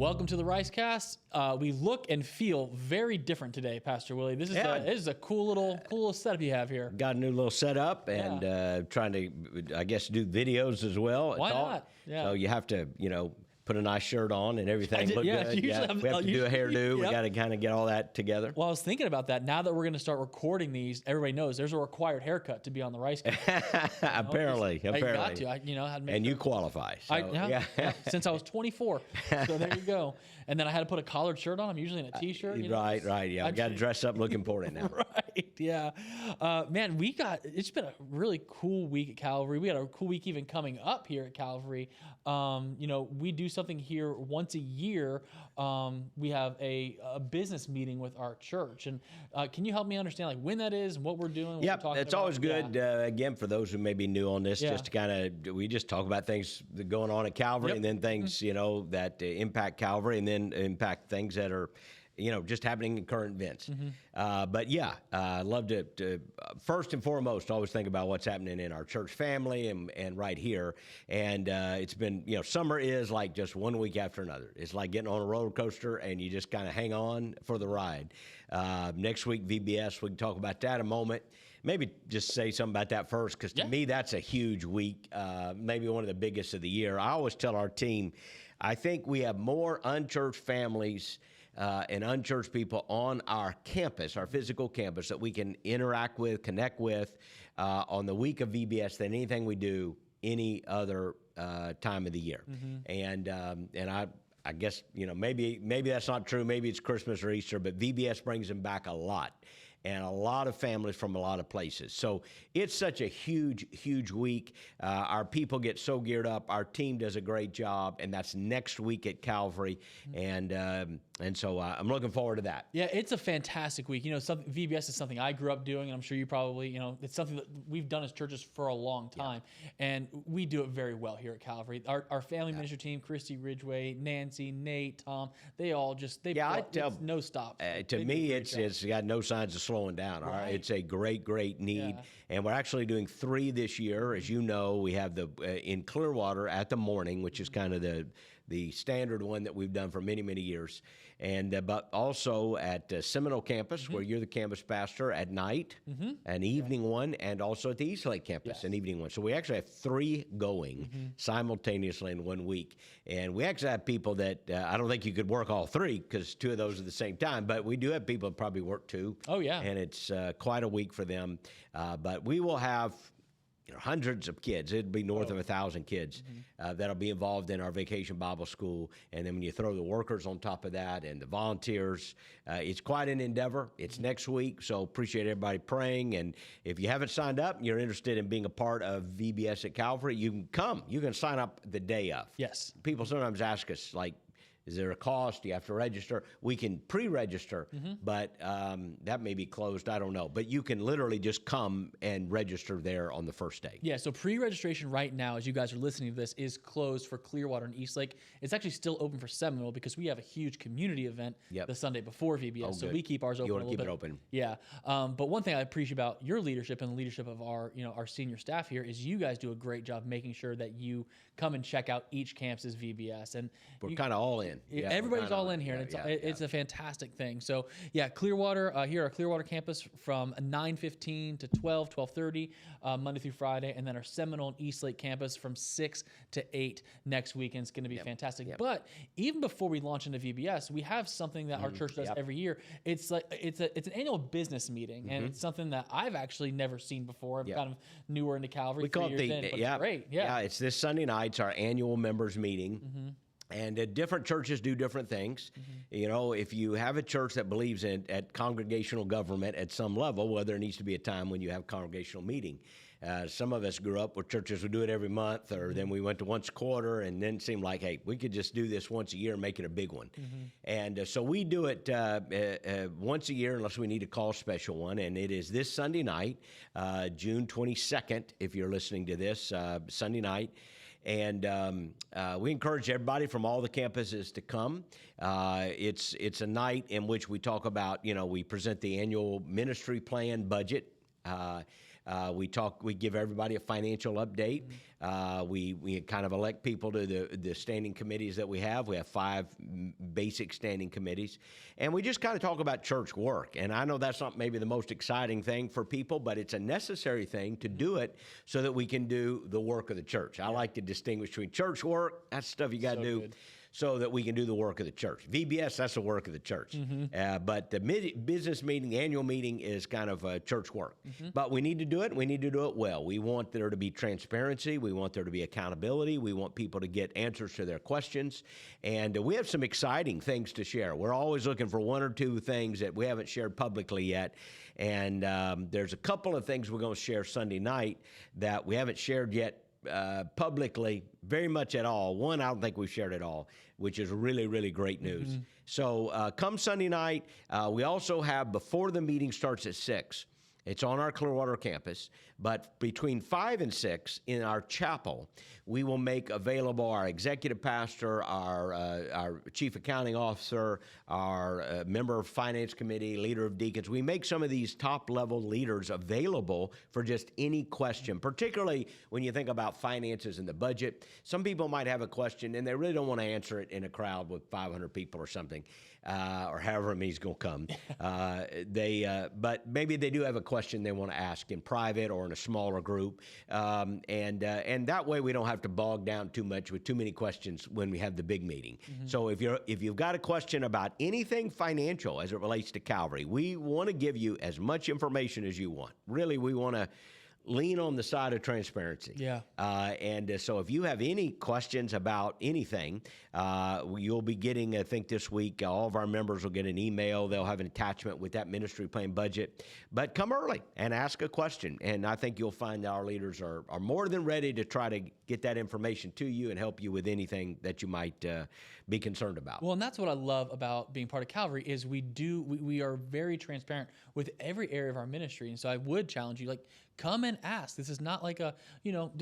Welcome to the Ricecast. We look and feel very different today, Pastor Willie. This is a cool little setup you have here. Got a new little setup and trying to, I guess, do videos as well. Why not? Yeah. So you have to, put a nice shirt on and everything look good. We have to do a hairdo. Yep. We got to kind of get all that together. Well, I was thinking about that. Now that we're going to start recording these, everybody knows there's a required haircut to be on the Ricecast. Apparently. I got to. Had to make and you qualify. So, since I was 24. So there you go. And then I had to put a collared shirt on. I'm usually in a t-shirt. Right. Yeah, I got to dress up looking for it now. Right. Yeah. Man, it's been a really cool week at Calvary. We had a cool week even coming up here at Calvary. We do something here once a year. We have a business meeting with our church. And can you help me understand when that is and what we're doing? Yeah, it's always good. Again, for those who may be new on this, just to kind of, we just talk about things that are going on at Calvary and then things, that impact Calvary and then impact things that are, just happening in current events. I love to first and foremost, always think about what's happening in our church family and right here. And it's been, summer is like just one week after another. It's like getting on a roller coaster and you just kind of hang on for the ride. Next week, VBS, we can talk about that in a moment. Maybe just say something about that first, because to me, that's a huge week, maybe one of the biggest of the year. I always tell our team, I think we have more unchurched families and unchurched people on our campus, our physical campus, that we can interact with, connect with on the week of VBS than anything we do any other time of the year. And I guess, maybe that's not true. Maybe it's Christmas or Easter, but VBS brings them back a lot. And a lot of families from a lot of places. So it's such a huge, huge week. Our people get so geared up. Our team does a great job, and that's next week at Calvary. And so I'm looking forward to that. Yeah, it's a fantastic week. VBS is something I grew up doing, and I'm sure you probably, it's something that we've done as churches for a long time, and we do it very well here at Calvary. Our family ministry team, Christy Ridgway, Nancy, Nate, Tom, they all just, no stop. To me, it's got no signs of slowing down. All right. It's a great need. Yeah. And we're actually doing 3 this year. As you know, we have in Clearwater at the morning, which is kind of the standard one that we've done for many, many years. And but also at Seminole campus, where you're the campus pastor, at night, an evening one, and also at the Eastlake campus, an evening one. So we actually have 3 going simultaneously in 1 week. And we actually have people that I don't think you could work all 3, because 2 of those are the same time, but we do have people that probably work 2. Oh, yeah. And it's quite a week for them. But we will have hundreds of kids. It'd be north of 1,000 kids that'll be involved in our Vacation Bible School. And then when you throw the workers on top of that and the volunteers, it's quite an endeavor. It's next week, so appreciate everybody praying. And if you haven't signed up and you're interested in being a part of VBS at Calvary, you can come. You can sign up the day of. Yes. People sometimes ask us, is there a cost? Do you have to register? We can pre-register, but that may be closed. I don't know. But you can literally just come and register there on the first day. Yeah, so pre-registration right now, as you guys are listening to this, is closed for Clearwater and Eastlake. It's actually still open for Seminole, because we have a huge community event the Sunday before VBS. So we keep ours open a little bit. You want to keep it open. Yeah. But one thing I appreciate about your leadership and the leadership of our senior staff here is you guys do a great job making sure that you come and check out each campus's VBS. And we're kind of all in. Yeah, everybody's all in here, and it's a fantastic thing. So, Clearwater, here our Clearwater campus from 9:15 to 12:30, Monday through Friday, and then our Seminole and Eastlake campus from 6 to 8 next weekend. It's going to be fantastic. Yep. But even before we launch into VBS, we have something that our church does every year. It's an annual business meeting, and it's something that I've actually never seen before. I'm kind of newer into Calvary. We call it it's great. Yeah, it's this Sunday night. It's our annual members meeting. And different churches do different things. If you have a church that believes at congregational government at some level, well, there needs to be a time when you have congregational meeting. Some of us grew up where churches would do it every month, or then we went to once a quarter, and then it seemed like, hey, we could just do this once a year and make it a big one. And so we do it once a year unless we need a call special one, and it is this Sunday night, June 22nd, if you're listening to this, Sunday night. And we encourage everybody from all the campuses to come. It's a night in which we talk about, we present the annual ministry plan budget. We give everybody a financial update. We kind of elect people to the standing committees that we have. We have 5 basic standing committees. And we just kind of talk about church work. And I know that's not maybe the most exciting thing for people, but it's a necessary thing to do it so that we can do the work of the church. I like to distinguish between church work, that's stuff you got to do, so that we can do the work of the church. VBS, that's the work of the church. But the business meeting, the annual meeting is kind of church work. But we need to do it, and we need to do it well. We want there to be transparency. We want there to be accountability. We want people to get answers to their questions. And we have some exciting things to share. We're always looking for 1 or 2 things that we haven't shared publicly yet. And there's a couple of things we're going to share Sunday night that we haven't shared yet publicly very much at all. One, I don't think we've shared at all, which is really, really great news. So come Sunday night, we also have, before the meeting starts at 6, it's on our Clearwater campus, but between 5 and 6 in our chapel, we will make available our executive pastor, our chief accounting officer, our member of finance committee, leader of deacons. We make some of these top-level leaders available for just any question, particularly when you think about finances and the budget. Some people might have a question, and they really don't want to answer it in a crowd with 500 people or something. Or however many is going to come. But maybe they do have a question they want to ask in private or in a smaller group. And that way we don't have to bog down too much with too many questions when we have the big meeting. So if you've got a question about anything financial as it relates to Calvary, we want to give you as much information as you want. Really, we want to lean on the side of transparency. So if you have any questions about anything, you'll be getting, I think this week, all of our members will get an email. They'll have an attachment with that ministry plan budget. But come early and ask a question. And I think you'll find that our leaders are more than ready to try to get that information to you and help you with anything that you might be concerned about. Well, and that's what I love about being part of Calvary is we are very transparent with every area of our ministry. And so I would challenge you, come and ask. This is not like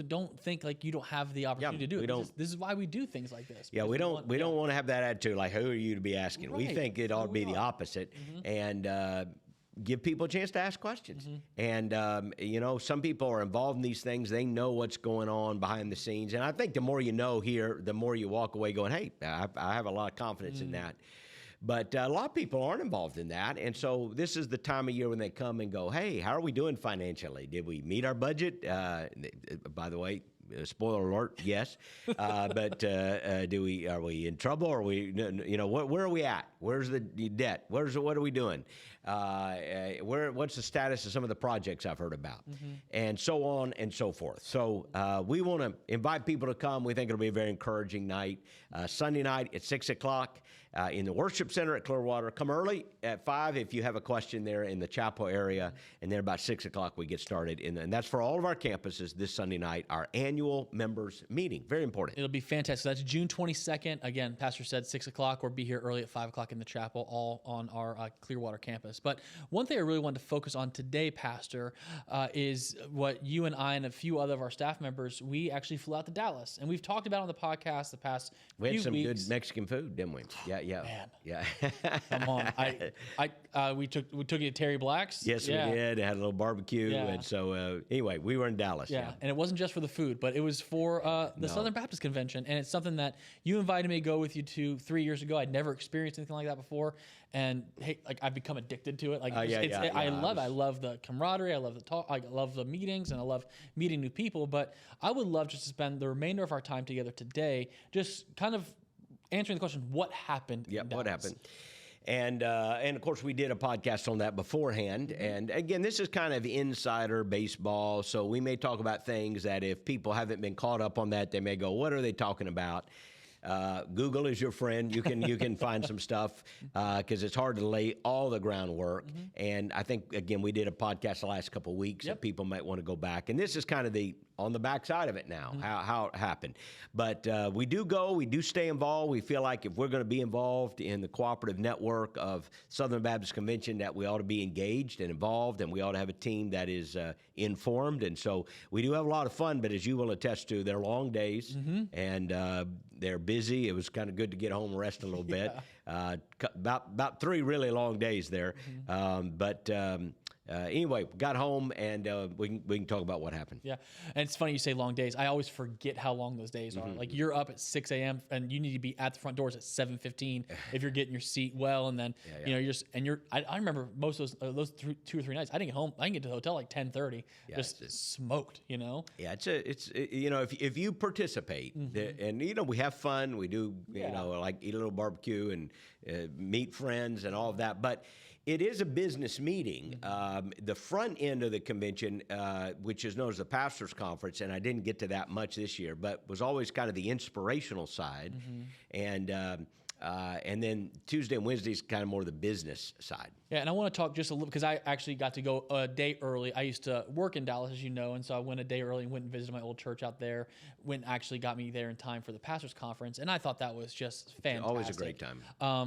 don't think like you don't have the opportunity to do it. This is why we do things like this. Yeah, we don't want to have that attitude like, who are you to be asking? Right. We think it ought to be the opposite. And give people a chance to ask questions. And, some people are involved in these things. They know what's going on behind the scenes. And I think the more you know here, the more you walk away going, hey, I have a lot of confidence in that. But a lot of people aren't involved in that. And so this is the time of year when they come and go, hey, how are we doing financially? Did we meet our budget? By the way, spoiler alert, yes. But are we in trouble? Are we, where are we at? Where's the debt? What are we doing? What's the status of some of the projects I've heard about? And so on and so forth. So we want to invite people to come. We think it'll be a very encouraging night. Sunday night at 6 o'clock in the worship center at Clearwater. Come early at 5 if you have a question there in the chapel area. And then about 6 o'clock we get started. And that's for all of our campuses this Sunday night, our annual members meeting. Very important. It'll be fantastic. That's June 22nd. Again, Pastor said 6 o'clock. We'll be here early at 5 o'clock in the chapel, all on our Clearwater campus. But one thing I really wanted to focus on today, Pastor, is what you and I and a few other of our staff members, we actually flew out to Dallas. And we've talked about on the podcast the past few weeks. We had some good Mexican food, didn't we? Yeah. Man. Yeah. Come on. We took you to Terry Black's. Yes, we did. Had a little barbecue. Yeah. And so, anyway, we were in Dallas. Yeah. And it wasn't just for the food, but it was for the Southern Baptist Convention. And it's something that you invited me to go with you to 3 years ago. I'd never experienced anything like that before. And hey, I've become addicted to it. I love it. I love the camaraderie. I love the talk. I love the meetings, and I love meeting new people. But I would love just to spend the remainder of our time together today, just kind of answering the question, what happened? Yeah, what happened? And of course, we did a podcast on that beforehand. And again, this is kind of insider baseball. So we may talk about things that if people haven't been caught up on that, they may go, what are they talking about? Google is your friend. You can find some stuff because it's hard to lay all the groundwork. And I think, again, we did a podcast the last couple of weeks that people might want to go back. And this is kind of on the backside of it now, how it happened. But we do stay involved. We feel like if we're going to be involved in the cooperative network of Southern Baptist Convention, that we ought to be engaged and involved, and we ought to have a team that is informed. And so we do have a lot of fun, but as you will attest to, they're long days, and they're busy. It was kind of good to get home and rest a little bit. About 3 really long days there. But anyway, got home, and we can talk about what happened. Yeah, and it's funny you say long days. I always forget how long those days are. Like you're up at 6 a.m. and you need to be at the front doors at 7:15 if you're getting your seat well, and then I remember most of those 2 or 3 nights I didn't get home. I didn't get to the hotel like 10:30. Just smoked. Yeah, it's if you participate, and we have fun. We do like eat a little barbecue and meet friends and all of that, but it is a business meeting. The front end of the convention, which is known as the Pastors Conference, and I didn't get to that much this year, but was always kind of the inspirational side, and then Tuesday and Wednesday is kind of more the business side. Yeah, and I want to talk just a little, because I actually got to go a day early. I used to work in Dallas, as you know, and so I went a day early and went and visited my old church out there. Actually got me there in time for the Pastors Conference, and I thought that was just fantastic. Always a great time.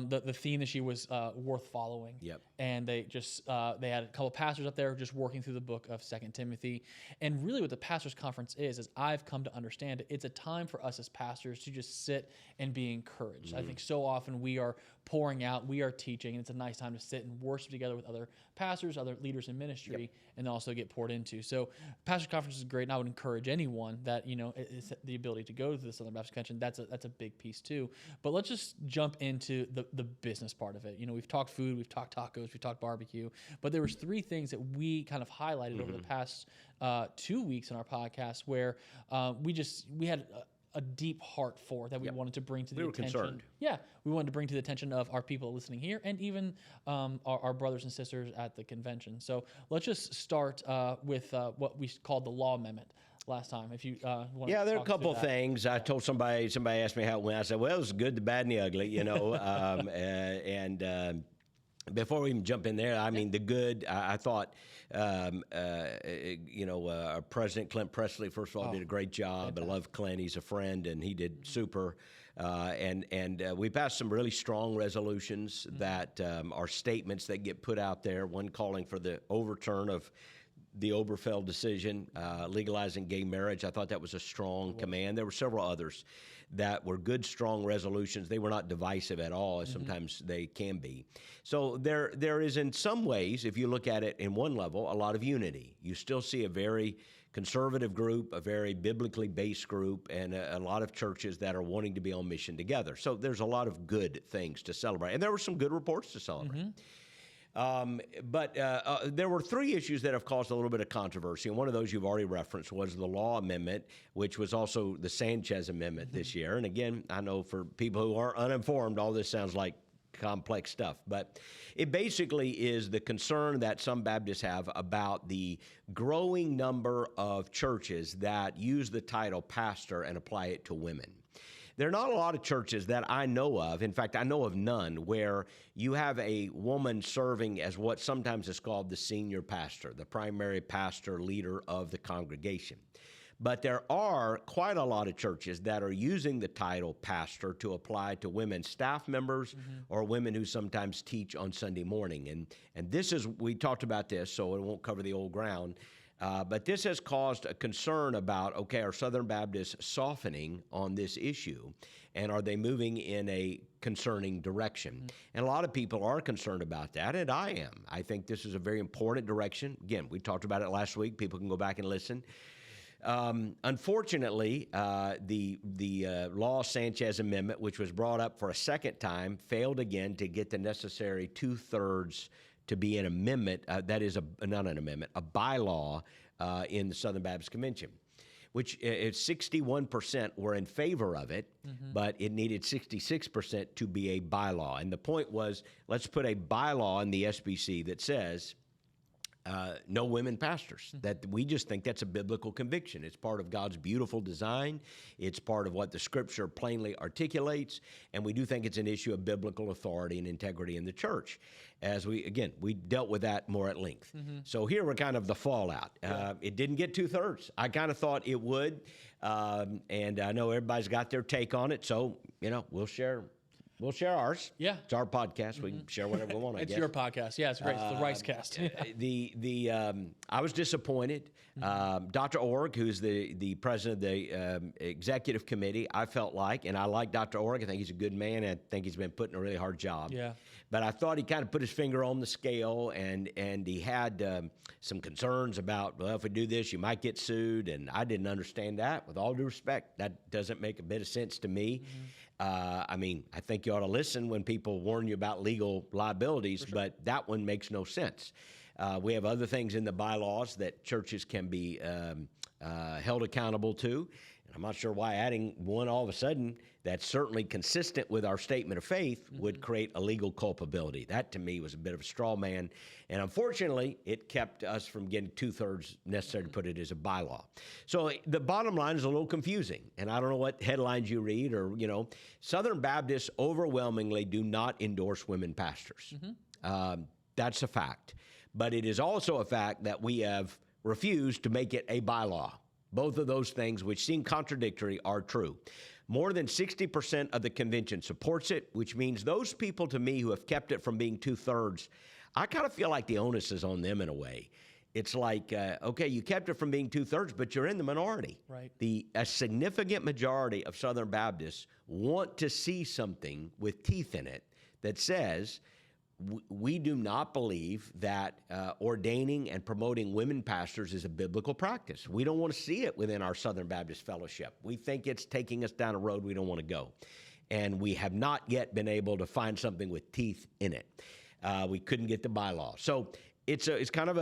The theme this year was worth following. Yep. And they just they had a couple of pastors up there just working through the book of 2 Timothy. And really what the Pastors Conference is I've come to understand it, it's a time for us as pastors to just sit and be encouraged. I think so often we are pouring out, we are teaching, and it's a nice time to sit and worship together with other pastors, other leaders in ministry, and also get poured into. So Pastors Conference is great, and I would encourage anyone that, is the ability to go to the Southern Baptist Convention. That's a big piece too. But let's just jump into the business part of it. We've talked food, we've talked tacos, we've talked barbecue, but there was 3 things that we kind of highlighted over the past 2 weeks in our podcast where we had a deep heart for that we wanted to bring to the attention. We were concerned. Yeah, we wanted to bring to the attention of our people listening here and even our brothers and sisters at the convention. So let's just start with what we called the Law Amendment last time. If you want to there are a couple of things. I told somebody asked me how it went. I said, well, it was good, the bad, and the ugly, and before we even jump in there, I mean, the good, I thought, our President Clint Presley, first of all, did a great job. I love Clint. He's a friend, and he did super. And we passed some really strong resolutions that are statements that get put out there, one calling for the overturn of the Obergefell decision, legalizing gay marriage. I thought that was a strong command. There were several others that were good, strong resolutions. They were not divisive at all, as sometimes they can be. So there is, in some ways, if you look at it in one level, a lot of unity. You still see a very conservative group, a very biblically based group, and a lot of churches that are wanting to be on mission together. So there's a lot of good things to celebrate. And there were some good reports to celebrate. But there were 3 issues that have caused a little bit of controversy, and one of those you've already referenced was the Law Amendment, which was also the Sanchez Amendment this year. And again, I know for people who are uninformed, all this sounds like complex stuff, but it basically is the concern that some Baptists have about the growing number of churches that use the title pastor and apply it to women. There are not a lot of churches that I know of, in fact, I know of none, where you have a woman serving as what sometimes is called the senior pastor, the primary pastor, leader of the congregation. But there are quite a lot of churches that are using the title pastor to apply to women staff members or women who sometimes teach on Sunday morning. And this is, we talked about this, so it won't cover the old ground. But this has caused a concern about, are Southern Baptists softening on this issue? And are they moving in a concerning direction? And a lot of people are concerned about that, and I am. I think this is a very important direction. Again, we talked about it last week. People can go back and listen. Unfortunately, the Law Sanchez Amendment, which was brought up for a second time, failed again to get the necessary 2/3 to be an amendment, that is not an amendment, a bylaw in the Southern Baptist Convention, which 61% were in favor of it, but it needed 66% to be a bylaw. And the point was, let's put a bylaw in the SBC that says no women pastors. That we just think that's a biblical conviction. It's part of God's beautiful design. It's part of what the Scripture plainly articulates, and we do think it's an issue of biblical authority and integrity in the church. As we dealt with that more at length. So here we're kind of the fallout. It didn't get 2/3. I kind of thought it would, and I know everybody's got their take on it, so we'll share We'll share ours. Yeah. It's our podcast. We can share whatever we want, I guess. It's your podcast. Yeah, it's great. It's the Ricecast. I was disappointed. Dr. Org, who's the president of the executive committee, I felt like, and I like Dr. Org. I think he's a good man. I think he's been putting a really hard job. Yeah. But I thought he kind of put his finger on the scale, and he had some concerns about, well, if we do this, you might get sued, and I didn't understand that. With all due respect, that doesn't make a bit of sense to me. I mean, I think you ought to listen when people warn you about legal liabilities, but that one makes no sense. We have other things in the bylaws that churches can be held accountable to. And I'm not sure why adding one all of a sudden that's certainly consistent with our statement of faith would create a legal culpability. That, to me, was a bit of a straw man. And unfortunately, it kept us from getting 2/3 necessary to put it as a bylaw. So the bottom line is a little confusing. And I don't know what headlines you read or, Southern Baptists overwhelmingly do not endorse women pastors. That's a fact. But it is also a fact that we have refused to make it a bylaw. Both of those things, which seem contradictory, are true. More than 60% of the convention supports it, which means those people, to me, who have kept it from being 2/3, I kind of feel like the onus is on them in a way. It's like, okay, you kept it from being 2/3, but you're in the minority. Right. A significant majority of Southern Baptists want to see something with teeth in it that says, we do not believe that ordaining and promoting women pastors is a biblical practice. We don't want to see it within our Southern Baptist fellowship. We think it's taking us down a road we don't want to go. And we have not yet been able to find something with teeth in it. We couldn't get the bylaw. So it's kind of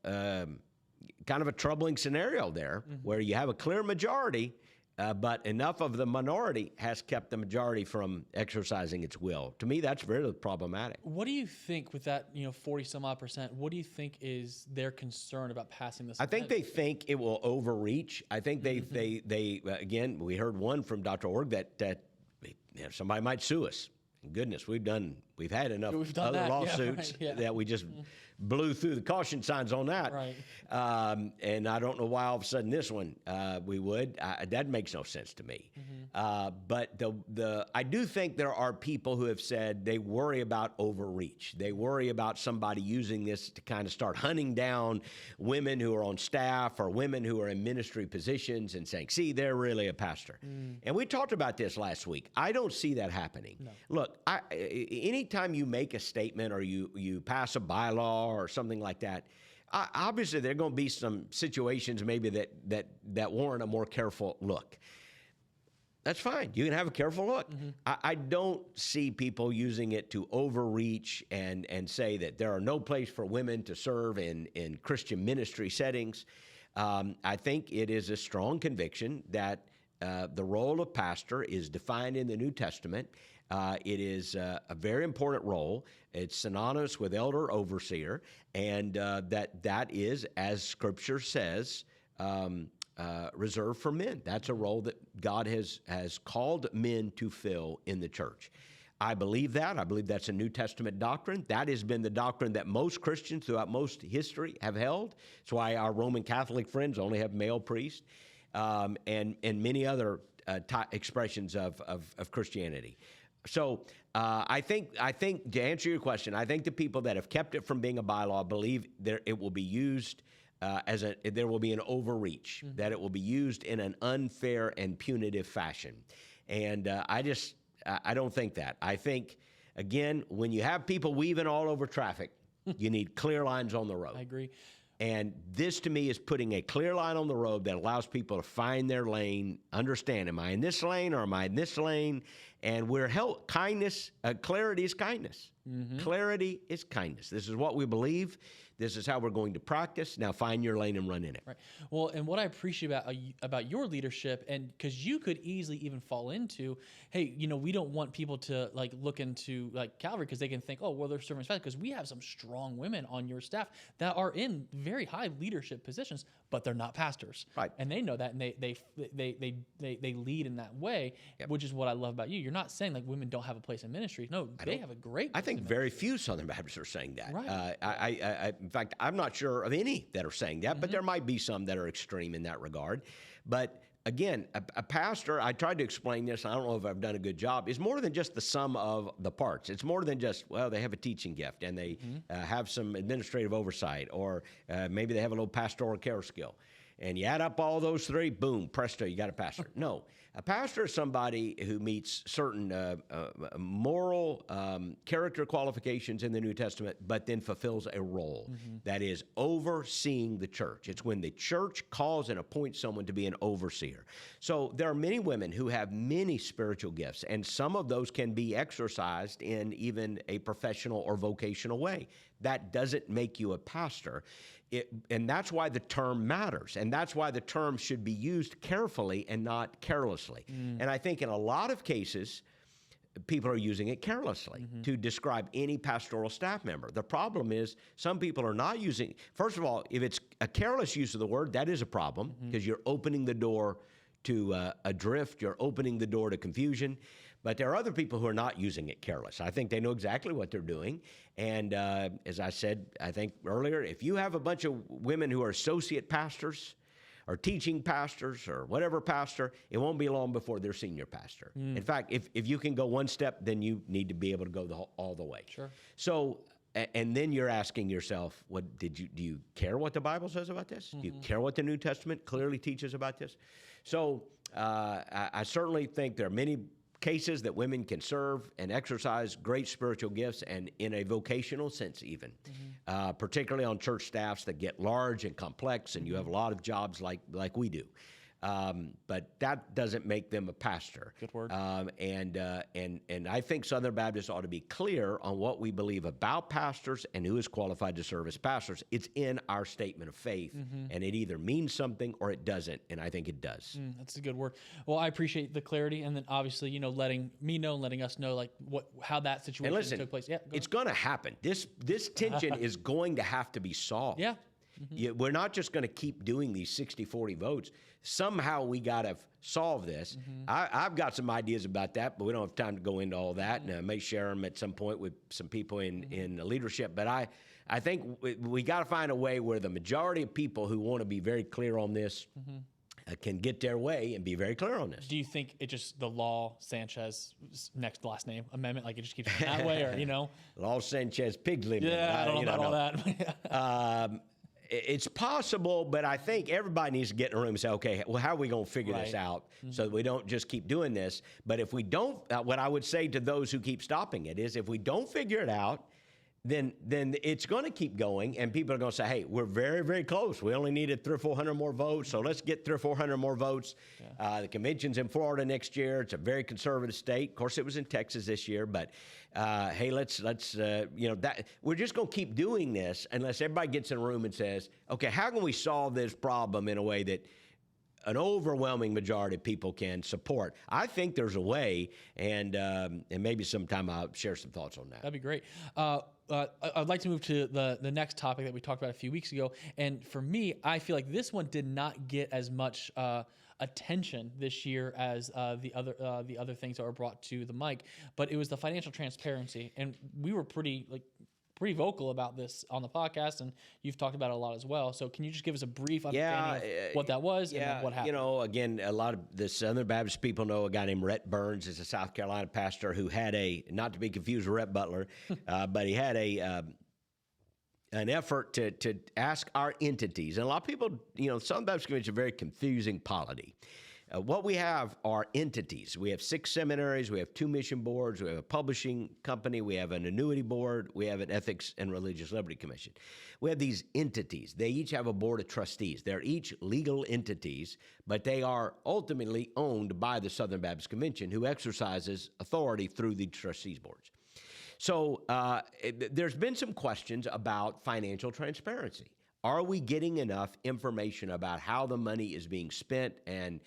a troubling scenario there where you have a clear majority, but enough of the minority has kept the majority from exercising its will. To me, that's very problematic. What do you think with that, 40 some odd percent? What do you think is their concern about passing this? I think they think it will overreach. I think they again, we heard one from Dr. Org that somebody might sue us. Goodness, we've had enough other lawsuits that we just blew through the caution signs on that. Right. And I don't know why all of a sudden this one we would. That makes no sense to me. But I do think there are people who have said they worry about overreach. They worry about somebody using this to kind of start hunting down women who are on staff or women who are in ministry positions and saying, see, they're really a pastor. And we talked about this last week. I don't see that happening. No. Look, anytime you make a statement or you pass a bylaw or something like that, obviously there are going to be some situations maybe that warrant a more careful look. That's fine. You can have a careful look. I don't see people using it to overreach and say that there are no place for women to serve in Christian ministry settings. I think it is a strong conviction that the role of pastor is defined in the New Testament. It is a very important role. It's synonymous with elder overseer, and that is, as Scripture says, reserved for men. That's a role that God has called men to fill in the church. I believe that. I believe that's a New Testament doctrine. That has been the doctrine that most Christians throughout most history have held. That's why our Roman Catholic friends only have male priests, and many other expressions of Christianity. So I think to answer your question, I think the people that have kept it from being a bylaw believe it will be used there will be an overreach, that it will be used in an unfair and punitive fashion. And I don't think that. I think, again, when you have people weaving all over traffic, you need clear lines on the road. I agree. And this, to me, is putting a clear line on the road that allows people to find their lane, understand, am I in this lane or am I in this lane? And we're kindness, clarity is kindness. Clarity is kindness. This is what we believe. This is how we're going to practice. Now find your lane and run in it. Right. Well, and what I appreciate about your leadership, and because you could easily even fall into, hey, we don't want people to look into Calvary because they can think, oh, well, they're serving fast, because we have some strong women on your staff that are in very high leadership positions, but they're not pastors. Right. And they know that, and they lead in that way, which is what I love about you. You're not saying women don't have a place in ministry. No, they have a great place. I think very few Southern Baptists are saying that. Right. In fact, I'm not sure of any that are saying that, but there might be some that are extreme in that regard. But again, a pastor, I tried to explain this, I don't know if I've done a good job, is more than just the sum of the parts. It's more than just, well, they have a teaching gift and they have some administrative oversight, or maybe they have a little pastoral care skill. And you add up all those three, boom, presto, you got a pastor. No, a pastor is somebody who meets certain moral character qualifications in the New Testament, but then fulfills a role that is overseeing the church. It's when the church calls and appoints someone to be an overseer. So there are many women who have many spiritual gifts, and some of those can be exercised in even a professional or vocational way. That doesn't make you a pastor. And that's why the term matters. And that's why the term should be used carefully and not carelessly. And I think in a lot of cases, people are using it carelessly to describe any pastoral staff member. The problem is some people are not using, first of all, if it's a careless use of the word, that is a problem because you're opening the door to a drift, you're opening the door to confusion. But there are other people who are not using it careless. I think they know exactly what they're doing. And as I said, I think earlier, if you have a bunch of women who are associate pastors or teaching pastors or whatever pastor, it won't be long before they're senior pastor. In fact, if you can go one step, then you need to be able to go all the way. Sure. So, and then you're asking yourself, do you care what the Bible says about this? Do you care what the New Testament clearly teaches about this? So I certainly think there are many cases that women can serve and exercise great spiritual gifts, and in a vocational sense even, particularly on church staffs that get large and complex, and you have a lot of jobs like we do. But that doesn't make them a pastor. Good word. And I think Southern Baptists ought to be clear on what we believe about pastors and who is qualified to serve as pastors. It's in our statement of faith, and it either means something or it doesn't, and I think it does. That's a good word. Well, I appreciate the clarity, and then obviously, letting me know and letting us know like how that situation took place. Yeah, it's going to happen. This tension is going to have to be solved. Yeah. We're not just going to keep doing these 60-40 votes. Somehow we got to solve this. I've got some ideas about that, but we don't have time to go into all that, and I may share them at some point with some people in leadership. But I think we got to find a way where the majority of people who want to be very clear on this can get their way and be very clear on this. Do you think it just the Law Sanchez next last name amendment, like it just keeps going that way, or Law Sanchez Pigsley? Yeah, I don't know about all that. It's possible, but I think everybody needs to get in a room and say, okay, well, how are we going to figure this out so that we don't just keep doing this? But if we don't, what I would say to those who keep stopping it is if we don't figure it out, then it's going to keep going, and people are going to say, hey, we're very, very close. We only needed 300 or 400 more votes, so let's get 300 or 400 more votes. Yeah. The convention's in Florida next year. It's a very conservative state. Of course, it was in Texas this year, but hey, let's that we're just going to keep doing this unless everybody gets in a room and says, okay, how can we solve this problem in a way that an overwhelming majority of people can support? I think there's a way, and maybe sometime I'll share some thoughts on that. That'd be great. I'd like to move to the next topic that we talked about a few weeks ago. And for me, I feel like this one did not get as much attention this year as the other things that were brought to the mic. But it was the financial transparency, and we were pretty vocal about this on the podcast, and you've talked about it a lot as well. So can you just give us a brief understanding of what that was and then what happened? Again, a lot of the Southern Baptist people know a guy named Rhett Burns is a South Carolina pastor who had not to be confused with Rhett Butler, but he had an effort to ask our entities. And a lot of people, Southern Baptist Convention is a very confusing polity. What we have are entities. We have 6 seminaries, we have 2 mission boards, we have a publishing company, we have an annuity board, we have an ethics and religious liberty commission. We have these entities. They each have a board of trustees. They're each legal entities, but they are ultimately owned by the Southern Baptist Convention, who exercises authority through the trustees boards. So there's been some questions about financial transparency. Are we getting enough information about how the money is being spent and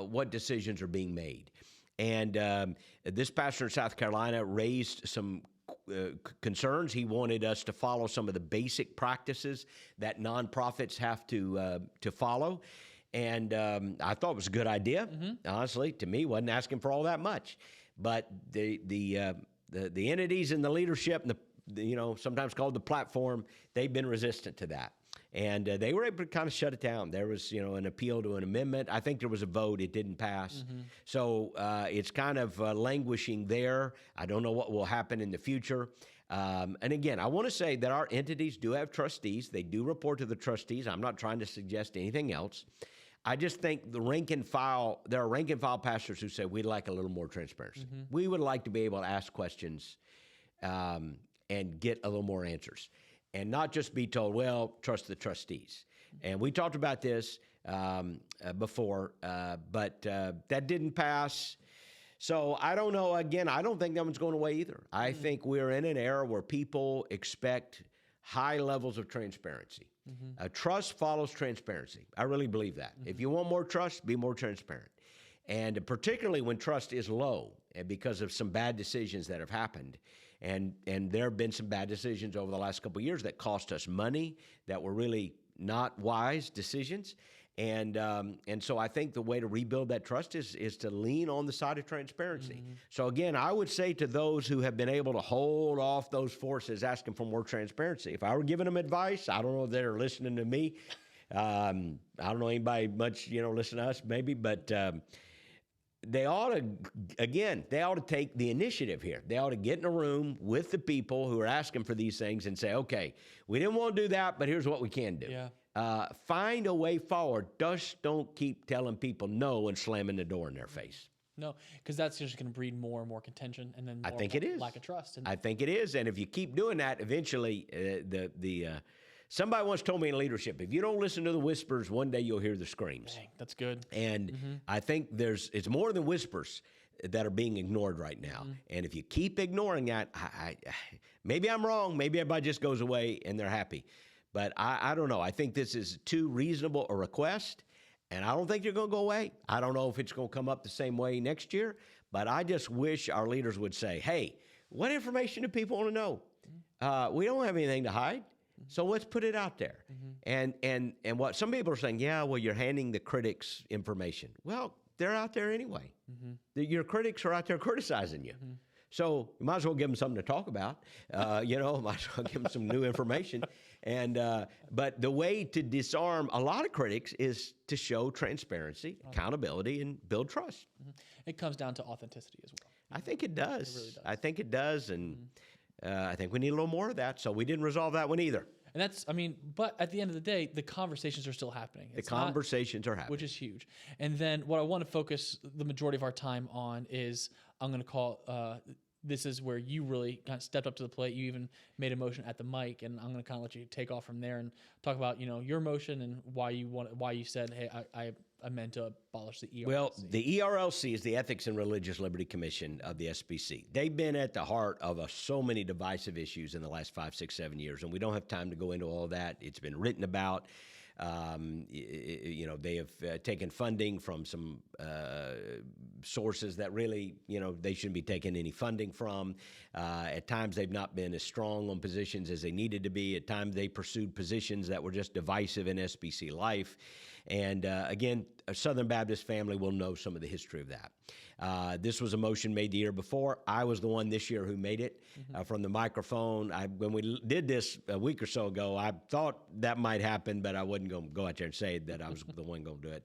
what decisions are being made? And this pastor in South Carolina raised some concerns. He wanted us to follow some of the basic practices that nonprofits have to follow. And I thought it was a good idea. Honestly, to me, wasn't asking for all that much. But the entities in the leadership, and sometimes called the platform, they've been resistant to that. And they were able to kind of shut it down. There was, an appeal to an amendment. I think there was a vote. It didn't pass. So it's kind of languishing there. I don't know what will happen in the future. And again, I want to say that our entities do have trustees. They do report to the trustees. I'm not trying to suggest anything else. I just think there are rank and file pastors who say we'd like a little more transparency. We would like to be able to ask questions and get a little more answers, and not just be told, well, trust the trustees. And we talked about this before, but that didn't pass. So I don't know. Again, I don't think that one's going away either. I think we're in an era where people expect high levels of transparency. Trust follows transparency. I really believe that. If you want more trust, be more transparent. And particularly when trust is low and because of some bad decisions that have happened. And there have been some bad decisions over the last couple of years that cost us money, that were really not wise decisions. And so I think the way to rebuild that trust is to lean on the side of transparency. So again, I would say to those who have been able to hold off those forces asking for more transparency, if I were giving them advice, I don't know if they're listening to me. I don't know anybody much, listen to us maybe, but they ought to take the initiative here. They ought to get in a room with the people who are asking for these things and say, okay, we didn't want to do that, but here's what we can do. Yeah. Find a way forward. Just don't keep telling people no and slamming the door in their face. No, because that's just going to breed more and more contention, and then more I think it is. lack of trust. I think it is. And if you keep doing that, eventually somebody once told me in leadership, if you don't listen to the whispers, one day you'll hear the screams. Dang, that's good. And I think it's more than whispers that are being ignored right now. And if you keep ignoring that, maybe I'm wrong. Maybe everybody just goes away and they're happy. But I don't know. I think this is too reasonable a request, and I don't think you're going to go away. I don't know if it's going to come up the same way next year, but I just wish our leaders would say, hey, what information do people want to know? We don't have anything to hide, so let's put it out there. And what some people are saying, yeah, well, you're handing the critics information. Well, they're out there anyway. Your critics are out there criticizing you. So you might as well give them something to talk about. Might as well give them some new information. But the way to disarm a lot of critics is to show transparency, accountability, and build trust. It comes down to authenticity as well. I think it does. It really does. I think it does, and I think we need a little more of that. So we didn't resolve that one either. And but at the end of the day, the conversations are still happening. The conversations are happening. Which is huge. And then what I want to focus the majority of our time on is, I'm going to call, this is where you really kind of stepped up to the plate. You even made a motion at the mic, and I'm going to kind of let you take off from there and talk about, your motion and why you said, hey, I meant to abolish the ERLC. Well, the ERLC is the Ethics and Religious Liberty Commission of the SBC. They've been at the heart of so many divisive issues in the last 5, 6, 7 years, and we don't have time to go into all of that. It's been written about. They have taken funding from some sources that really, they shouldn't be taking any funding from. At times, they've not been as strong on positions as they needed to be. At times, they pursued positions that were just divisive in SBC life. And again, a Southern Baptist family will know some of the history of that. This was a motion made the year before. I was the one this year who made it from the microphone. When we did this a week or so ago, I thought that might happen, but I wasn't going to go out there and say that I was the one going to do it.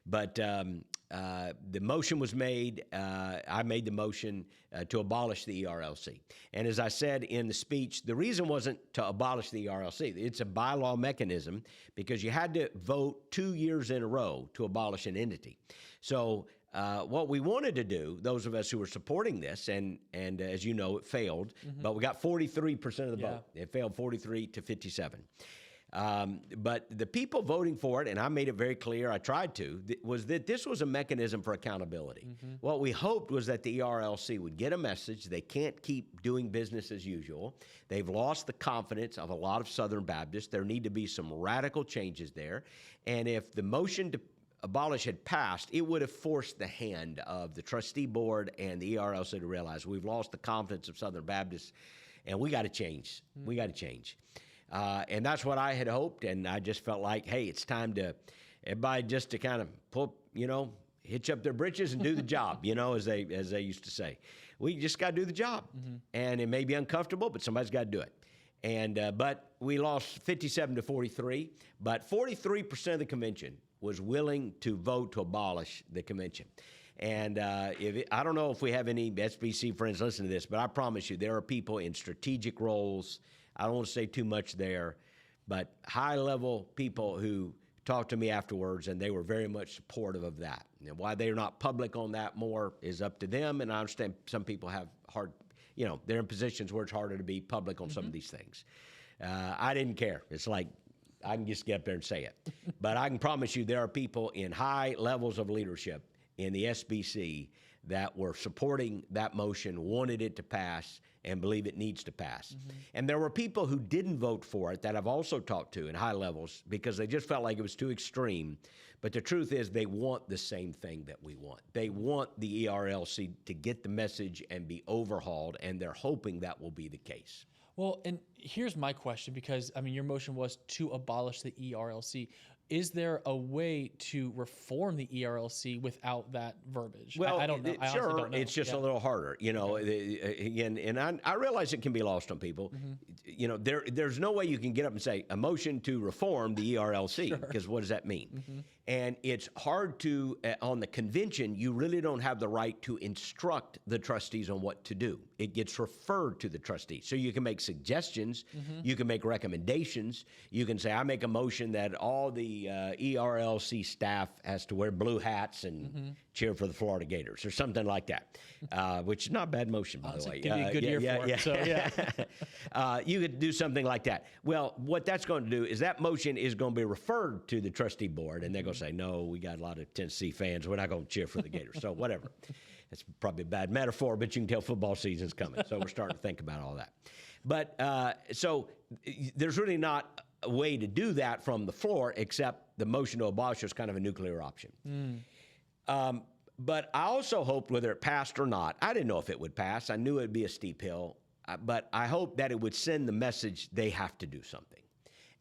But the motion was made. I made the motion to abolish the ERLC. And as I said in the speech, the reason wasn't to abolish the ERLC. It's a bylaw mechanism because you had to vote 2 years in a row to abolish an entity. So what we wanted to do, those of us who were supporting this, and as you know, it failed, but we got 43% of the vote. It failed 43 to 57. But the people voting for it, and I made it very clear, I tried to, was that this was a mechanism for accountability. What we hoped was that the ERLC would get a message. They can't keep doing business as usual. They've lost the confidence of a lot of Southern Baptists. There need to be some radical changes there. And if the motion to abolish had passed, it would have forced the hand of the trustee board and the ERLC to realize we've lost the confidence of Southern Baptists, and we got to change. We got to change. And that's what I had hoped, and I just felt like, hey, it's time to everybody just to kind of pull, hitch up their britches and do the job, as they used to say. We just got to do the job, and it may be uncomfortable, but somebody's got to do it. But we lost 57-43. But 43% of the convention was willing to vote to abolish the convention. And I don't know if we have any SBC friends listening to this, but I promise you there are people in strategic roles. I don't want to say too much there, but high-level people who talked to me afterwards, and they were very much supportive of that. And why they're not public on that more is up to them, and I understand some people have hard, they're in positions where it's harder to be public on some of these things. I didn't care. It's like I can just get up there and say it. But I can promise you there are people in high levels of leadership in the SBC that were supporting that motion, wanted it to pass, and believe it needs to pass. And there were people who didn't vote for it that I've also talked to in high levels because they just felt like it was too extreme. But the truth is they want the same thing that we want. They want the ERLC to get the message and be overhauled, and they're hoping that will be the case. Well, and here's my question, because, your motion was to abolish the ERLC. Is there a way to reform the ERLC without that verbiage? Well, I don't know. I honestly don't know. It's just a little harder, again, and I realize it can be lost on people. There's no way you can get up and say a motion to reform the ERLC, because what does that mean? And it's hard to, on the convention, you really don't have the right to instruct the trustees on what to do. It gets referred to the trustees. So you can make suggestions, you can make recommendations, you can say, I make a motion that all the ERLC staff has to wear blue hats and cheer for the Florida Gators or something like that, which is not a bad motion, by the way. Give you a good year for it. So, yeah. You could do something like that. Well, what that's going to do is that motion is going to be referred to the trustee board, and they're going to say, no, we got a lot of Tennessee fans. We're not going to cheer for the Gators. So whatever. It's probably a bad metaphor, but you can tell football season's coming. So we're starting to think about all that. But so there's really not a way to do that from the floor, except the motion to abolish is kind of a nuclear option. But I also hoped, whether it passed or not, I didn't know if it would pass. I knew it would be a steep hill, but I hoped that it would send the message they have to do something.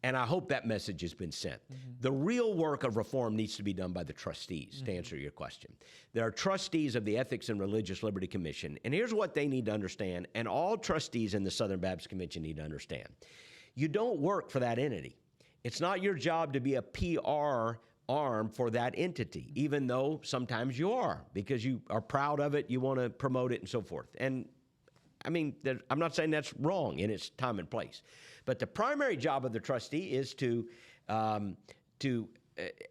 And I hope that message has been sent. The real work of reform needs to be done by the trustees, to answer your question. There are trustees of the Ethics and Religious Liberty Commission, and here's what they need to understand, and all trustees in the Southern Baptist Convention need to understand. You don't work for that entity. It's not your job to be a PR arm for that entity, even though sometimes you are, because you are proud of it, you want to promote it, and so forth. And I'm not saying that's wrong in its time and place. But the primary job of the trustee is to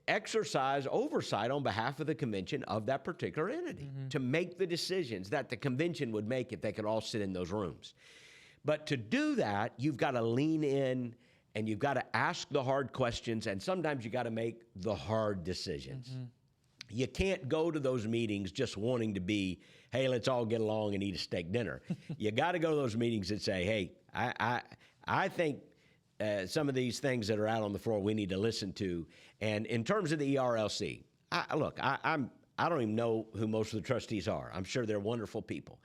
exercise oversight on behalf of the convention of that particular entity, to make the decisions that the convention would make if they could all sit in those rooms. But to do that, you've got to lean in and you've got to ask the hard questions, and sometimes you got to make the hard decisions. You can't go to those meetings just wanting to be, hey, let's all get along and eat a steak dinner. You got to go to those meetings and say, hey, I think some of these things that are out on the floor we need to listen to. And in terms of the ERLC, I don't even know who most of the trustees are. I'm sure they're wonderful people.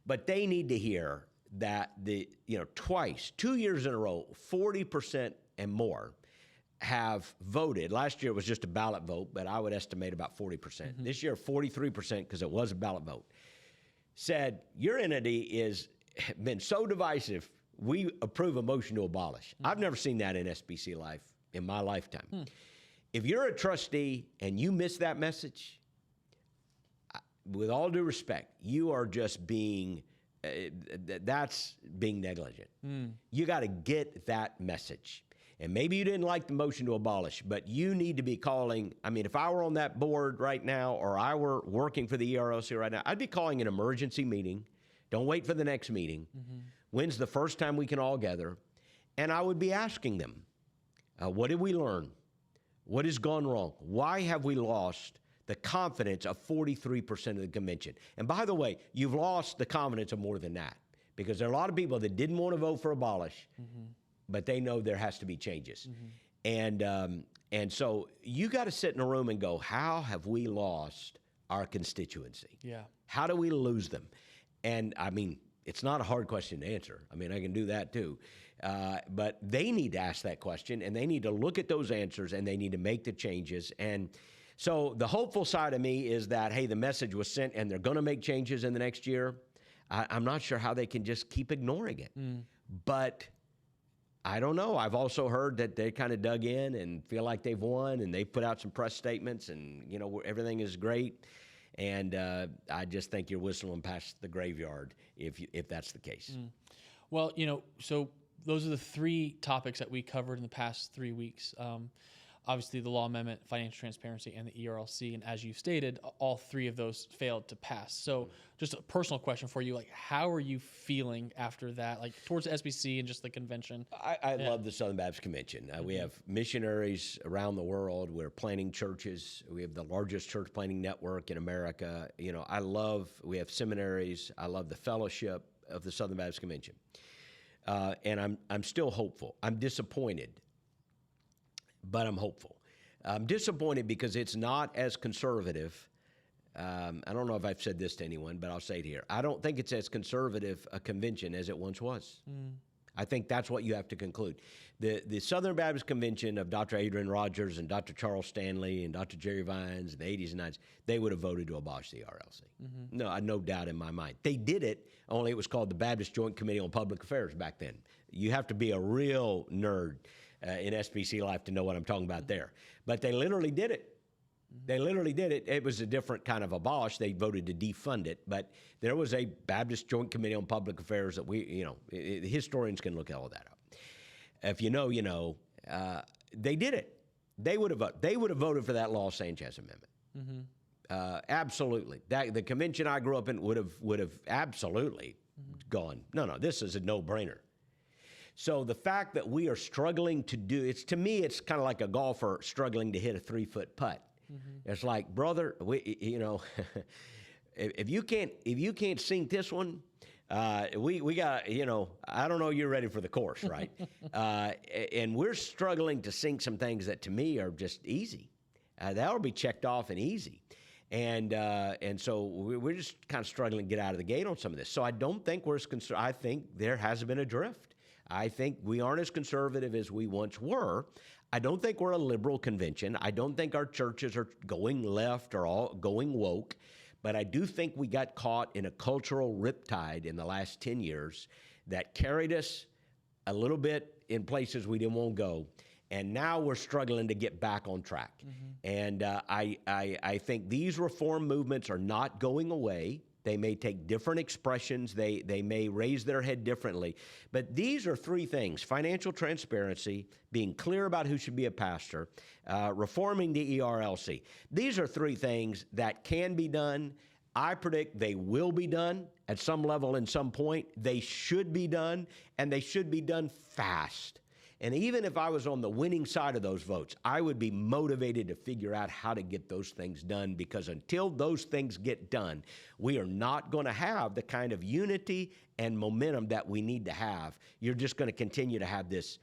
But they need to hear that twice, 2 years in a row, 40% and more have voted. Last year it was just a ballot vote, but I would estimate about 40%. This year, 43%, because it was a ballot vote, said your entity has been so divisive, we approve a motion to abolish. I've never seen that in SBC life in my lifetime. If you're a trustee and you miss that message, with all due respect, you are just being, that's being negligent. You got to get that message. And maybe you didn't like the motion to abolish, but you need to be calling. If I were on that board right now, or I were working for the ERLC right now, I'd be calling an emergency meeting. Don't wait for the next meeting. When's the first time we can all gather? And I would be asking them, what did we learn? What has gone wrong? Why have we lost the confidence of 43% of the convention? And by the way, you've lost the confidence of more than that, because there are a lot of people that didn't want to vote for abolish, but they know there has to be changes. And so you got to sit in a room and go, how have we lost our constituency? How do we lose them? And it's not a hard question to answer. I can do that too. But they need to ask that question, and they need to look at those answers, and they need to make the changes. And so the hopeful side of me is that, hey, the message was sent, and they're going to make changes in the next year. I'm not sure how they can just keep ignoring it. But I don't know. I've also heard that they kind of dug in and feel like they've won, and they put out some press statements, and everything is great. And I just think you're whistling past the graveyard if that's the case. Well, so those are the three topics that we covered in the past 3 weeks. Obviously, the law amendment, financial transparency, and the ERLC. And as you've stated, all three of those failed to pass. So just a personal question for you, like, how are you feeling after that, like towards the SBC and just the convention? I love the Southern Baptist Convention. We have missionaries around the world. We're planting churches. We have the largest church planting network in America. We have seminaries. I love the fellowship of the Southern Baptist Convention. And I'm still hopeful. I'm disappointed, but I'm hopeful. I'm disappointed because it's not as conservative. I don't know if I've said this to anyone, but I'll say it here. I don't think it's as conservative a convention as it once was. I think that's what you have to conclude. The Southern Baptist Convention of Dr. Adrian Rogers and Dr. Charles Stanley and Dr. Jerry Vines in the 80s and 90s, they would have voted to abolish the ERLC. No doubt in my mind. They did it, only it was called the Baptist Joint Committee on Public Affairs back then. You have to be a real nerd in SBC life to know what I'm talking about there. But they literally did it. They literally did it. It was a different kind of abolish. They voted to defund it. But there was a Baptist Joint Committee on Public Affairs that historians can look all that up. If you know, you know. They did it. They would have voted for that Los Sanchez Amendment. Absolutely. The convention I grew up in would have absolutely gone, no, this is a no-brainer. So the fact that we are struggling to do, to me, it's kind of like a golfer struggling to hit a 3-foot putt. It's like, brother, if you can't sink this one, we got, I don't know, you're ready for the course, right? And we're struggling to sink some things that to me are just easy. That'll be checked off and easy. And so we're just kind of struggling to get out of the gate on some of this. So I don't think we're as concerned. I think there has been a drift. I think we aren't as conservative as we once were. I don't think we're a liberal convention. I don't think our churches are going left or all going woke. But I do think we got caught in a cultural riptide in the last 10 years that carried us a little bit in places we didn't want to go. And now we're struggling to get back on track. And I think these reform movements are not going away. They may take different expressions. They may raise their head differently. But these are three things: financial transparency, being clear about who should be a pastor, reforming the ERLC. These are three things that can be done. I predict they will be done at some level and some point. They should be done, and they should be done fast. And even if I was on the winning side of those votes, I would be motivated to figure out how to get those things done, because until those things get done, we are not going to have the kind of unity and momentum that we need to have. You're just going to continue to have this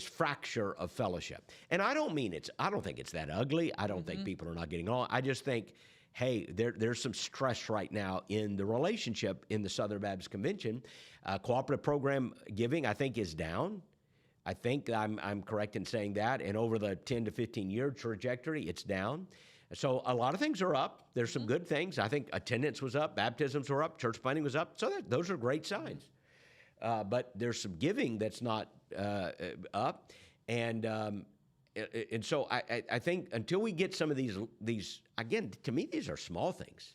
fracture of fellowship. And I don't think it's that ugly. I don't think people are not getting along. I just think, hey, there's some stress right now in the relationship in the Southern Baptist Convention. Cooperative program giving, I think, is down. I think I'm correct in saying that. And over the 10 to 15-year trajectory, it's down. So a lot of things are up. There's some good things. I think attendance was up, baptisms were up, church planting was up. So those are great signs. But there's some giving that's not up. And so I think until we get some of these, again, to me, these are small things.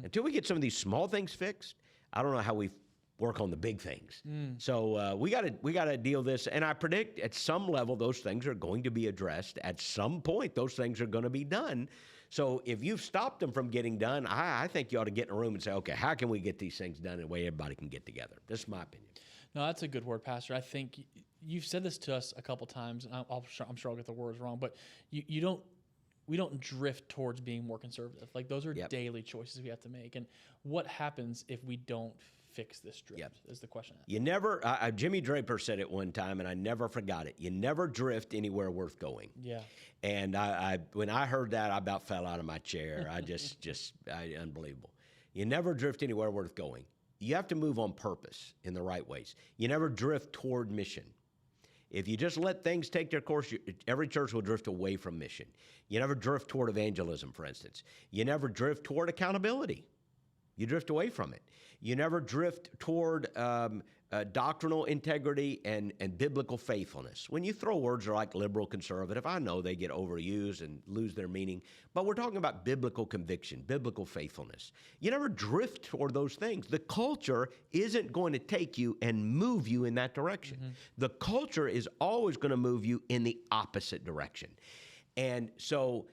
Until we get some of these small things fixed, I don't know how we work on the big things. So we got to deal this, and I predict at some level those things are going to be addressed. At some point, those things are going to be done. So if you've stopped them from getting done, I think you ought to get in a room and say, okay, how can we get these things done in a way everybody can get together? This is my opinion. No, that's a good word, Pastor. I think you've said this to us a couple times, and I'm sure I'll get the words wrong, but we don't drift towards being more conservative. Like, those are daily choices we have to make. And what happens if we don't fix this drift is the question. You never, Jimmy Draper said it one time, and I never forgot it. You never drift anywhere worth going. Yeah. And when I heard that, I about fell out of my chair. I unbelievable. You never drift anywhere worth going. You have to move on purpose in the right ways. You never drift toward mission. If you just let things take their course, every church will drift away from mission. You never drift toward evangelism, for instance. You never drift toward accountability. You drift away from it. You never drift toward doctrinal integrity and biblical faithfulness. When you throw words like liberal, conservative, I know they get overused and lose their meaning, but we're talking about biblical conviction, biblical faithfulness. You never drift toward those things. The culture isn't going to take you and move you in that direction. The culture is always going to move you in the opposite direction. And so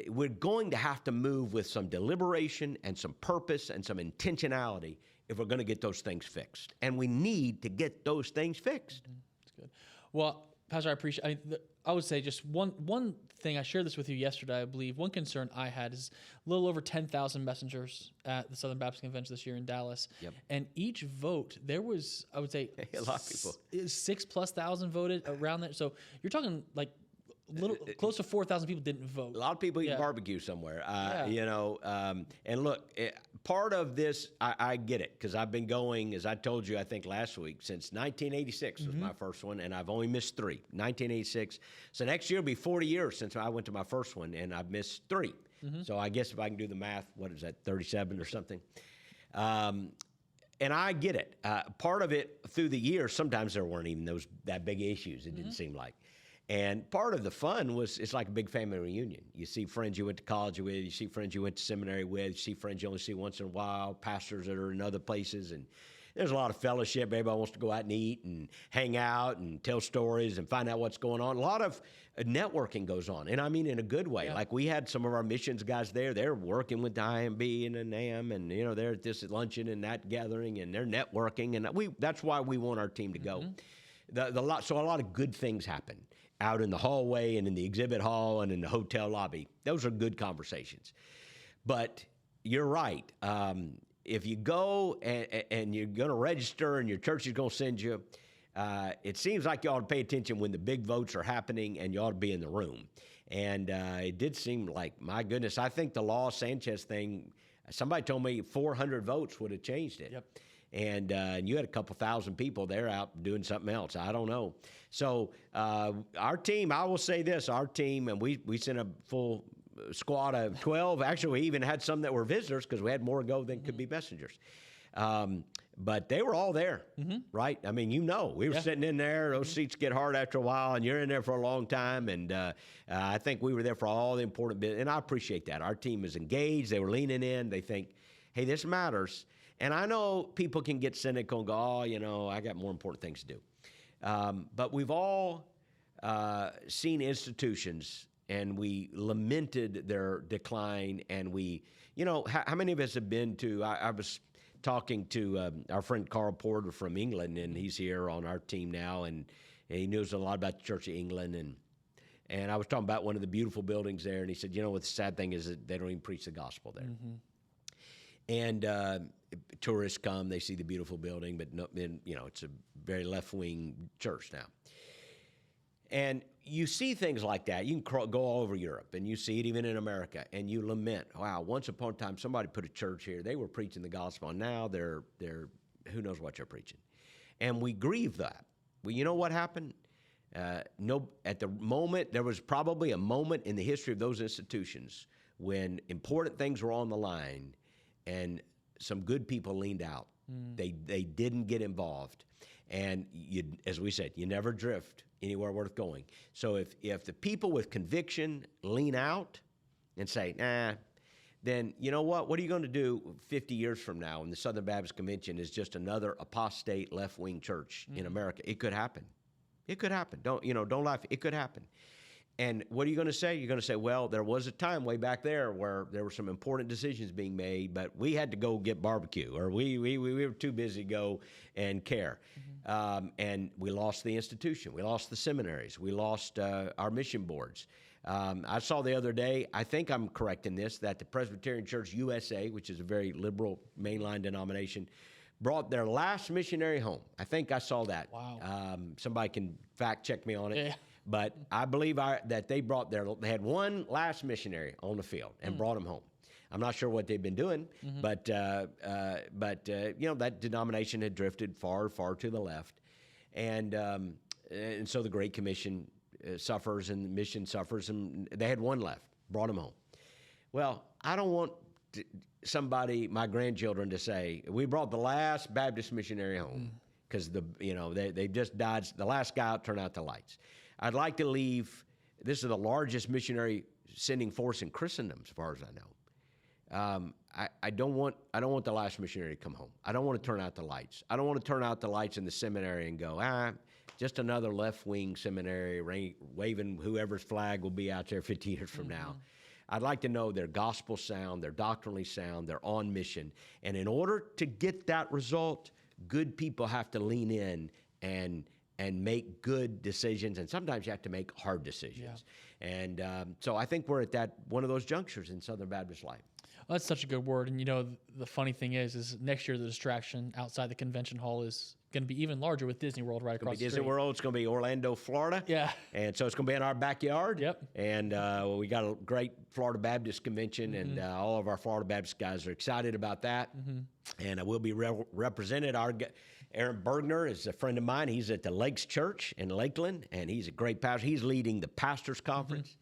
we're going to have to move with some deliberation and some purpose and some intentionality if we're going to get those things fixed. And we need to get those things fixed. That's good. Well, Pastor, I appreciate. I would say just one thing. I shared this with you yesterday, I believe. One concern I had is a little over 10,000 messengers at the Southern Baptist Convention this year in Dallas. Yep. And each vote, there was, I would say, a lot of people. 6,000+ voted around that. So you're talking like close to 4,000 people didn't vote. A lot of people eat barbecue somewhere, you know. And look, part of this, I get it, because I've been going, as I told you, I think last week, since 1986 was my first one, and I've only missed 3. 1986. So next year will be 40 years since I went to my first one, and I've missed 3. So I guess if I can do the math, what is that, 37 or something? And I get it. Part of it, through the years, sometimes there weren't even that big issues, it didn't seem like. And part of the fun was, it's like a big family reunion. You see friends you went to college with, you see friends you went to seminary with, you see friends you only see once in a while, pastors that are in other places, and there's a lot of fellowship. Everybody wants to go out and eat and hang out and tell stories and find out what's going on. A lot of networking goes on, and I mean in a good way. Yeah. Like we had some of our missions guys there. They're working with the IMB and the NAM, and you know they're at this luncheon and that gathering, and they're networking, and that's why we want our team to go. So a lot of good things happen out in the hallway and in the exhibit hall and in the hotel lobby. Those are good conversations. But you're right. If you go and you're going to register and your church is going to send you, it seems like you ought to pay attention when the big votes are happening and you ought to be in the room. And it did seem like, my goodness, I think the Law Sanchez thing, somebody told me 400 votes would have changed it. Yep. And you had a couple thousand people there out doing something else. I don't know. So our team, I will say this, our team, and we sent a full squad of 12. Actually, we even had some that were visitors because we had more go than could be messengers. But they were all there, right? I mean, we were sitting in there. Those seats get hard after a while, and you're in there for a long time. And I think we were there for all the important bits. And I appreciate that. Our team is engaged. They were leaning in. They think, hey, this matters. And I know people can get cynical and go, I got more important things to do. But we've all seen institutions, and we lamented their decline. And how many of us have been to, I was talking to our friend Carl Porter from England, and he's here on our team now, and he knows a lot about the Church of England. And I was talking about one of the beautiful buildings there, and he said, what the sad thing is that they don't even preach the gospel there. And tourists come, they see the beautiful building, but it's a very left-wing church now. And you see things like that. You can go all over Europe, and you see it even in America, and you lament, wow, once upon a time somebody put a church here. They were preaching the gospel, and now they're who knows what they're preaching. And we grieve that. Well, you know what happened? At the moment, there was probably a moment in the history of those institutions when important things were on the line, and some good people leaned out. They didn't get involved. And as we said, you never drift anywhere worth going. So if the people with conviction lean out and say, nah, then you know what? What are you going to do 50 years from now when the Southern Baptist Convention is just another apostate left-wing church in America? It could happen. It could happen. Don't laugh. It could happen. And what are you going to say? You're going to say, well, there was a time way back there where there were some important decisions being made, but we had to go get barbecue, or we were too busy to go and care. And we lost the institution. We lost the seminaries. We lost our mission boards. I saw the other day, I think I'm correct in this, that the Presbyterian Church USA, which is a very liberal mainline denomination, brought their last missionary home. I think I saw that. Wow. Somebody can fact check me on it. Yeah. But I believe that they had one last missionary on the field and brought him home. I'm not sure what they've been doing, but that denomination had drifted far, far to the left. And so the Great Commission suffers and the mission suffers, and they had one left, brought him home. Well, I don't want my grandchildren to say, we brought the last Baptist missionary home. because they just died. The last guy out turned out the lights. I'd like to leave. This is the largest missionary sending force in Christendom, as far as I know. I don't want the last missionary to come home. I don't want to turn out the lights. I don't want to turn out the lights in the seminary and go, just another left-wing seminary waving whoever's flag will be out there 15 years from now. I'd like to know they're gospel sound, they're doctrinally sound, they're on mission. And in order to get that result, good people have to lean in and make good decisions, and sometimes you have to make hard decisions. Yeah. And so I think we're at one of those junctures in Southern Baptist life. Well, that's such a good word. And the funny thing is next year the distraction outside the convention hall is going to be even larger with Disney World right across the street. Disney World. It's going to be Orlando, Florida. Yeah. And so it's going to be in our backyard. Yep. And we got a great Florida Baptist convention, and all of our Florida Baptist guys are excited about that. And we'll be represented. Aaron Bergner is a friend of mine. He's at the Lakes Church in Lakeland, and he's a great pastor. He's leading the Pastors Conference.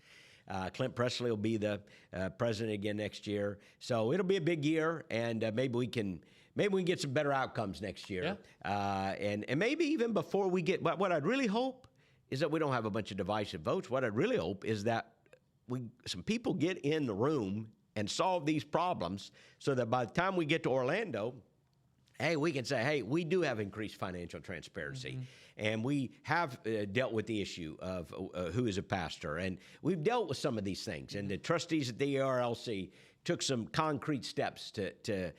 Clint Presley will be the president again next year. So it'll be a big year, and maybe we can get some better outcomes next year. Yeah. And maybe even before we get, what I'd really hope is that we don't have a bunch of divisive votes. What I'd really hope is that some people get in the room and solve these problems so that by the time we get to Orlando, we can say, hey, we do have increased financial transparency. And we have dealt with the issue of who is a pastor. And we've dealt with some of these things. And the trustees at the ERLC took some concrete steps to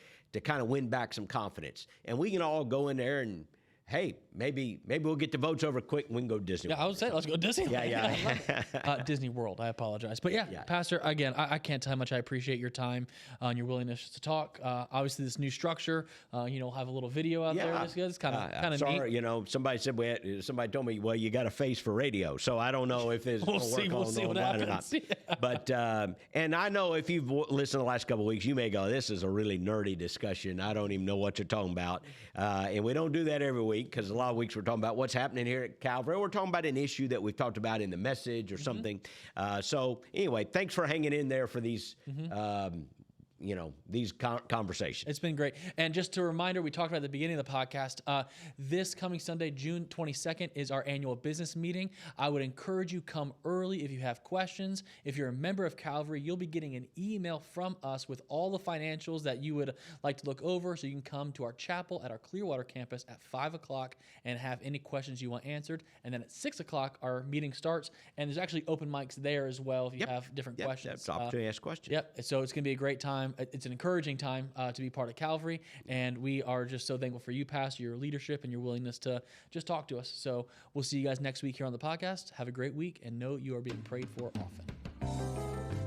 kind of win back some confidence. And we can all go in there and, hey, maybe we'll get the votes over quick and we can go to Disney World. Yeah, I would say let's go to Disney World. Yeah. Disney World, I apologize. But yeah, Pastor, again, I can't tell how much I appreciate your time and your willingness to talk. Obviously, this new structure, have a little video out there. It's kind of sorry, neat. somebody told me, well, you got a face for radio. So I don't know if it's we'll see what happens. Or not. But, and I know if you've listened the last couple of weeks, you may go, this is a really nerdy discussion. I don't even know what you're talking about. And we don't do that every week, because a lot of weeks we're talking about what's happening here at Calvary. We're talking about an issue that we've talked about in the message or something. So anyway, thanks for hanging in there for these these conversations. It's been great. And just a reminder, we talked about at the beginning of the podcast, this coming Sunday, June 22nd, is our annual business meeting. I would encourage you come early if you have questions. If you're a member of Calvary, you'll be getting an email from us with all the financials that you would like to look over, so you can come to our chapel at our Clearwater campus at 5 o'clock and have any questions you want answered. And then at 6 o'clock, our meeting starts, and there's actually open mics there as well if you have different questions. That's an opportunity to ask questions. Yep. So it's going to be a great time. It's an encouraging time to be part of Calvary, and we are just so thankful for you, Pastor, your leadership and your willingness to just talk to us. So we'll see you guys next week here on the podcast. Have a great week, and know you are being prayed for often.